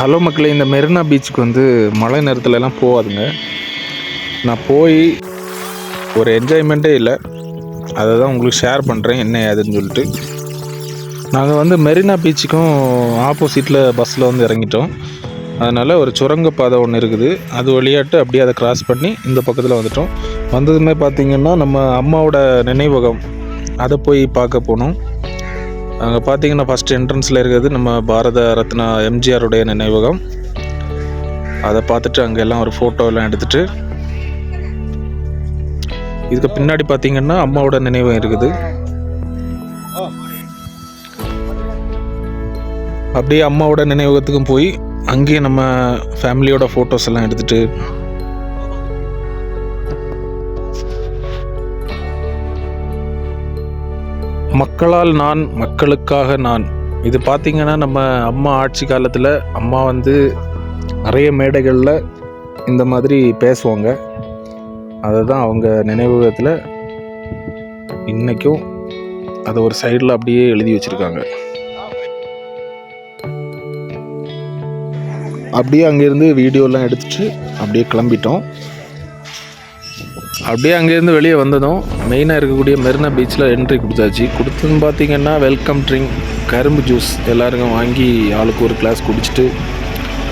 Hello மக்களே, இந்த மெரினா பீச்சுக்கு வந்து மழை நேரத்துலலாம் போகாதுங்க. நான் போய் ஒரு என்ஜாய்மெண்ட்டே இல்லை. அதை தான் உங்களுக்கு ஷேர் பண்ணுறேன் என்ன ஏதுன்னு சொல்லிட்டு. நாங்கள் வந்து மெரினா பீச்சுக்கும் ஆப்போசிட்டில் பஸ்ஸில் வந்து இறங்கிட்டோம். அதனால் ஒரு சுரங்கப்பாதை ஒன்று இருக்குது, அது வழியாட்டு அப்படியே அதை கிராஸ் பண்ணி இந்த பக்கத்தில் வந்துட்டோம். வந்ததுமே பார்த்திங்கன்னா நம்ம அம்மாவோட நினைவகம் அதை போய் பார்க்க போனோம். அங்கே பார்த்தீங்கன்னா ஃபஸ்ட் என்ட்ரன்ஸில் இருக்கிறது நம்ம பாரத ரத்னா எம்ஜிஆருடைய நினைவகம். அதை பார்த்துட்டு அங்கே எல்லாம் ஒரு ஃபோட்டோலாம் எடுத்துகிட்டு, இதுக்கு பின்னாடி பார்த்தீங்கன்னா அம்மாவோட நினைவகம் இருக்குது. அப்படியே அம்மாவோட நினைவகத்துக்கும் போய் அங்கேயே நம்ம ஃபேமிலியோட ஃபோட்டோஸ் எல்லாம் எடுத்துகிட்டு, மக்களால் நான் மக்களுக்காக நான், இது பார்த்திங்கன்னா நம்ம அம்மா ஆட்சி காலத்தில் அம்மா வந்து நிறைய மேடைகளில் இந்த மாதிரி பேசுவாங்க. அதை தான் அவங்க நினைவகத்தில் இன்றைக்கும் அதை ஒரு சைடில் அப்படியே எழுதி வச்சுருக்காங்க. அப்படியே அங்கேருந்து வீடியோலாம் எடுத்துகிட்டு அப்படியே கிளம்பிட்டோம். அப்படியே அங்கேருந்து வெளியே வந்ததும் மெயினாக இருக்கக்கூடிய மெரினா பீச்சில் என்ட்ரி கொடுத்தாச்சு. கொடுத்துன்னு பார்த்திங்கன்னா வெல்கம் ட்ரிங்க், கரும்பு ஜூஸ் எல்லாருக்கும் வாங்கி ஆளுக்கு ஒரு கிளாஸ் குடிச்சிட்டு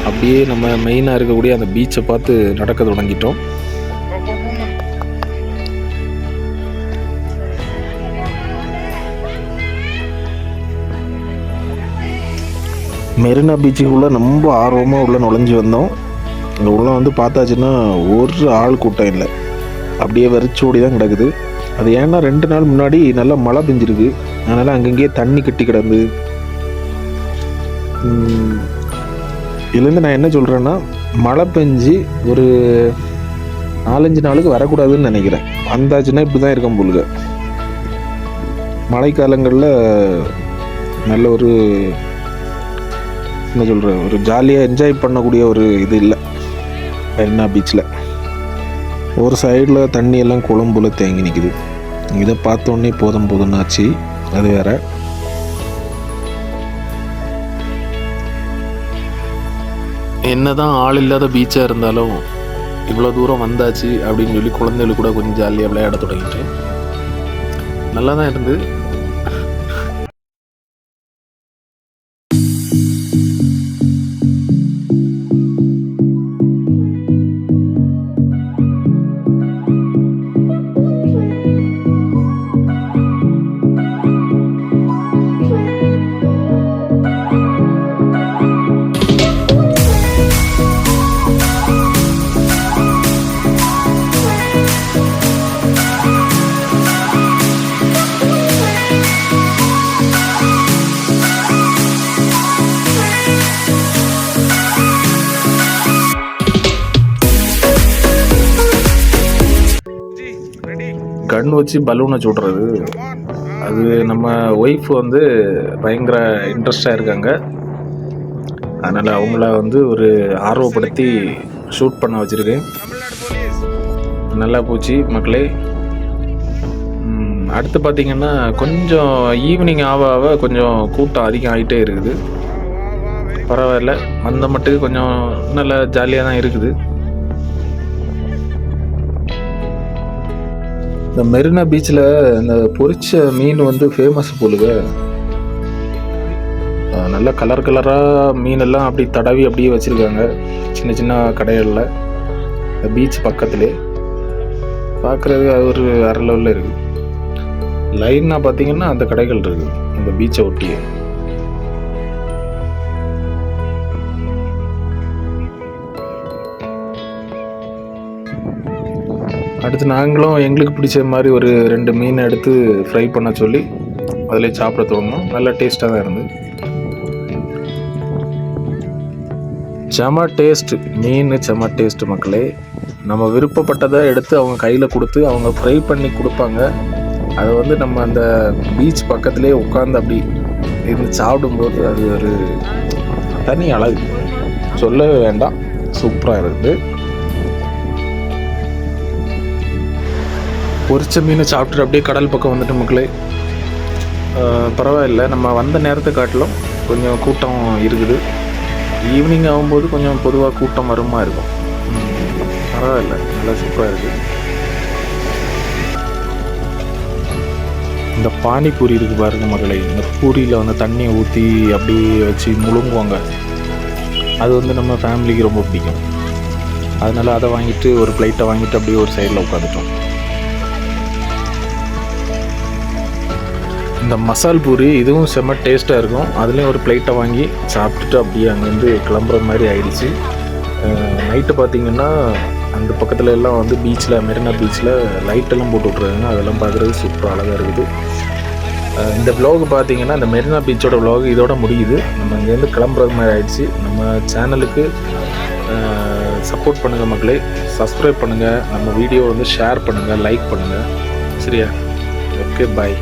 அப்படியே நம்ம மெயினாக இருக்கக்கூடிய அந்த பீச்சை பார்த்து நடக்க தொடங்கிட்டோம். மெரினா பீச்சுக்குள்ளே ரொம்ப ஆர்வமாக உள்ளே நுழைஞ்சி வந்தோம். இங்கே உள்ளே வந்து பார்த்தாச்சுன்னா ஒரு ஆள் கூட்டம் இல்லை, அப்படியே வெறிச்சோடி தான் கிடக்குது. அது ஏன்னா 2 நாள் முன்னாடி நல்லா மழை பெஞ்சிருக்கு, அதனால் அங்கங்கேயே தண்ணி கட்டி கிடந்து. இதுலேருந்து நான் என்ன சொல்கிறேன்னா, மழை பெஞ்சு ஒரு 4-5 நாளுக்கு வரக்கூடாதுன்னு நினைக்கிறேன். வந்தாச்சுன்னா இப்படி தான் இருக்கும் போலுங்க. மழைக்காலங்களில் நல்ல ஒரு என்ன சொல்கிறேன், ஒரு ஜாலியாக என்ஜாய் பண்ணக்கூடிய ஒரு இது இல்லை மெரினா பீச்சில். ஒரு சைடில் தண்ணி எல்லாம் குளம்புல தேங்கி நிற்குது. இதை பார்த்தோன்னே போதும்னாச்சு. அது வேற. என்னதான் ஆள் இல்லாத பீச்சாக இருந்தாலும் இவ்வளோ தூரம் வந்தாச்சு அப்படின்னு சொல்லி குழந்தைகளுக்கு கூட கொஞ்சம் ஜாலியாக விளையாட தொடங்கிட்டேன். நல்லா தான் இருந்து. கண் வச்சு பலூனை சுடுறது, அது நம்ம ஒய்ஃப் வந்து பயங்கர இன்ட்ரெஸ்டாக இருக்காங்க. அதனால் அவங்கள வந்து ஒரு ஆர்வப்படுத்தி ஷூட் பண்ண வச்சுருக்கேன். நல்லா போச்சு மக்களே. அடுத்து பார்த்திங்கன்னா கொஞ்சம் ஈவினிங் ஆக கொஞ்சம் கூட்டம் அதிகம் ஆகிட்டே இருக்குது. பரவாயில்ல, வந்த மட்டுக்கு கொஞ்சம் நல்லா ஜாலியாக தான் இருக்குது. இந்த மெரினா பீச்சில் இந்த பொரிச்ச மீன் வந்து ஃபேமஸ் போலுங்க. நல்ல கலர் கலராக மீனெல்லாம் அப்படி தடவி அப்படியே வச்சுருக்காங்க சின்ன சின்ன கடைகளில். இந்த பீச் பக்கத்துலேயே பார்க்குறது அது ஒரு வேறு லெவலில் இருக்குது. லைனாக பார்த்திங்கன்னா அந்த கடைகள் இருக்குது இந்த பீச்சை ஒட்டியே. அடுத்து நாங்களும் எங்களுக்கு பிடிச்ச மாதிரி ஒரு 2 மீனை எடுத்து ஃப்ரை பண்ண சொல்லி அதில் சாப்பிட தோணும். நல்ல டேஸ்ட்டாக தான் இருந்து. செம டேஸ்ட்டு மீன், செம டேஸ்ட்டு மக்களே. நம்ம விருப்பப்பட்டதை எடுத்து அவங்க கையில் கொடுத்து அவங்க ஃப்ரை பண்ணி கொடுப்பாங்க. அதை வந்து நம்ம அந்த பீச் பக்கத்துலேயே உட்காந்து அப்படி இருந்து சாப்பிடும்போது அது ஒரு தனி அழகு, சொல்லவே வேண்டாம். சூப்பராக இருக்குது. பொரிச்ச மீனை சாப்பிட்டுட்டு அப்படியே கடல் பக்கம் வந்துட்டு மக்களே. பரவாயில்ல, நம்ம வந்த நேரத்தை காட்டிலும் கொஞ்சம் கூட்டம் இருக்குது. ஈவினிங் ஆகும்போது கொஞ்சம் பொதுவாக கூட்டம் வருமா இருக்கும். பரவாயில்ல, நல்லா சூப்பராக இருக்குது. இந்த பானிபூரி இருக்குது பாருங்க மகளே, இந்த பூரியில் வந்து தண்ணியை ஊற்றி அப்படியே வச்சு முழுங்குவாங்க. அது வந்து நம்ம ஃபேமிலிக்கு ரொம்ப பிடிக்கும். அதனால் அதை வாங்கிட்டு ஒரு பிளேட்டை வாங்கிட்டு அப்படியே ஒரு சைடில் உட்காந்துட்டோம். இந்த மசால் பூரி இதுவும் செம்ம டேஸ்ட்டாக இருக்கும். அதுலேயும் ஒரு பிளேட்டை வாங்கி சாப்பிட்டுட்டு அப்படியே அங்கேருந்து கிளம்புற மாதிரி ஆயிடுச்சு. நைட்டு பார்த்திங்கன்னா அந்த பக்கத்தில் எல்லாம் வந்து பீச்சில், மெரினா பீச்சில் லைட்டெல்லாம் போட்டு விட்ருக்காங்க. அதெல்லாம் பார்க்குறது சூப்பராக அழகாக இருக்குது. இந்த வ்ளாக் பார்த்திங்கன்னா இந்த மெரினா பீச்சோட வ்ளாக் இதோட முடியுது. நம்ம இங்கேருந்து கிளம்புறது மாதிரி ஆயிடுச்சு. நம்ம சேனலுக்கு சப்போர்ட் பண்ணுங்கள் மக்களே, சப்ஸ்கிரைப் பண்ணுங்கள், நம்ம வீடியோ வந்து ஷேர் பண்ணுங்கள், லைக் பண்ணுங்கள். சரியா? ஓகே, பாய்.